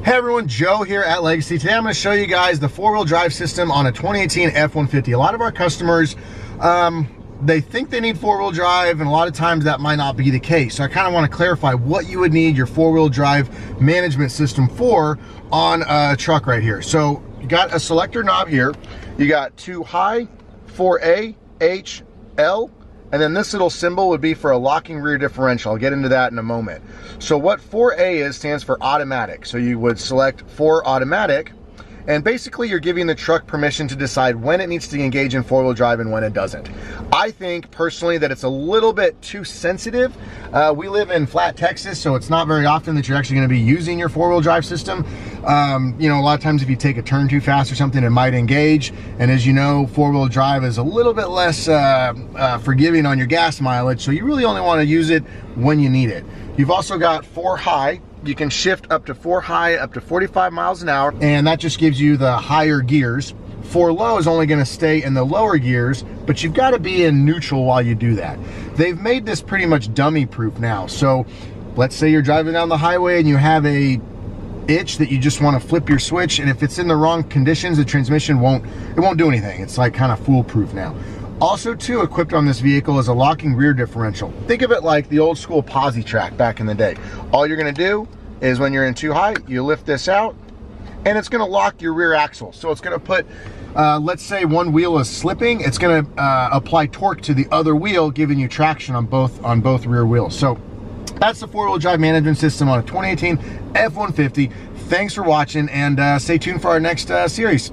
Hey everyone, Joe here at Legacy. Today I'm going to show you guys the four-wheel drive system on a 2018 F-150. A lot of our customers, they think they need four-wheel drive, and a lot of times that might not be the case. So I kind of want to clarify what you would need your four-wheel drive management system for on a truck right here. So you got a selector knob here. You got two high, 4A, H, L, and then this little symbol would be for a locking rear differential. I'll get into that in a moment. So what 4A is stands for automatic. So you would select 4 automatic, and basically you're giving the truck permission to decide when it needs to engage in four-wheel drive and when it doesn't. I think personally that it's a little bit too sensitive. We live in flat Texas, so it's not very often that you're actually going to be using your four-wheel drive system. You know, a lot of times if you take a turn too fast or something, it might engage. And as you know, four-wheel drive is a little bit less forgiving on your gas mileage, so you really only want to use it when you need it. You've also got 4 high. You can shift up to 4 high, up to 45 miles an hour, and that just gives you the higher gears. 4 low is only going to stay in the lower gears, but you've got to be in neutral while you do that. They've made this pretty much dummy proof now. So let's say you're driving down the highway and you have a itch that you just want to flip your switch, and if it's in the wrong conditions, the transmission won't do anything. It's like kind of foolproof now. Also too, equipped on this vehicle is a locking rear differential. Think of it like the old school posi track back in the day. All you're going to do is when you're in too high, you lift this out and it's going to lock your rear axle. So it's going to put, let's say one wheel is slipping, it's going to apply torque to the other wheel, giving you traction on both rear wheels. So that's the four-wheel drive management system on a 2018 F-150. Thanks for watching, and stay tuned for our next series.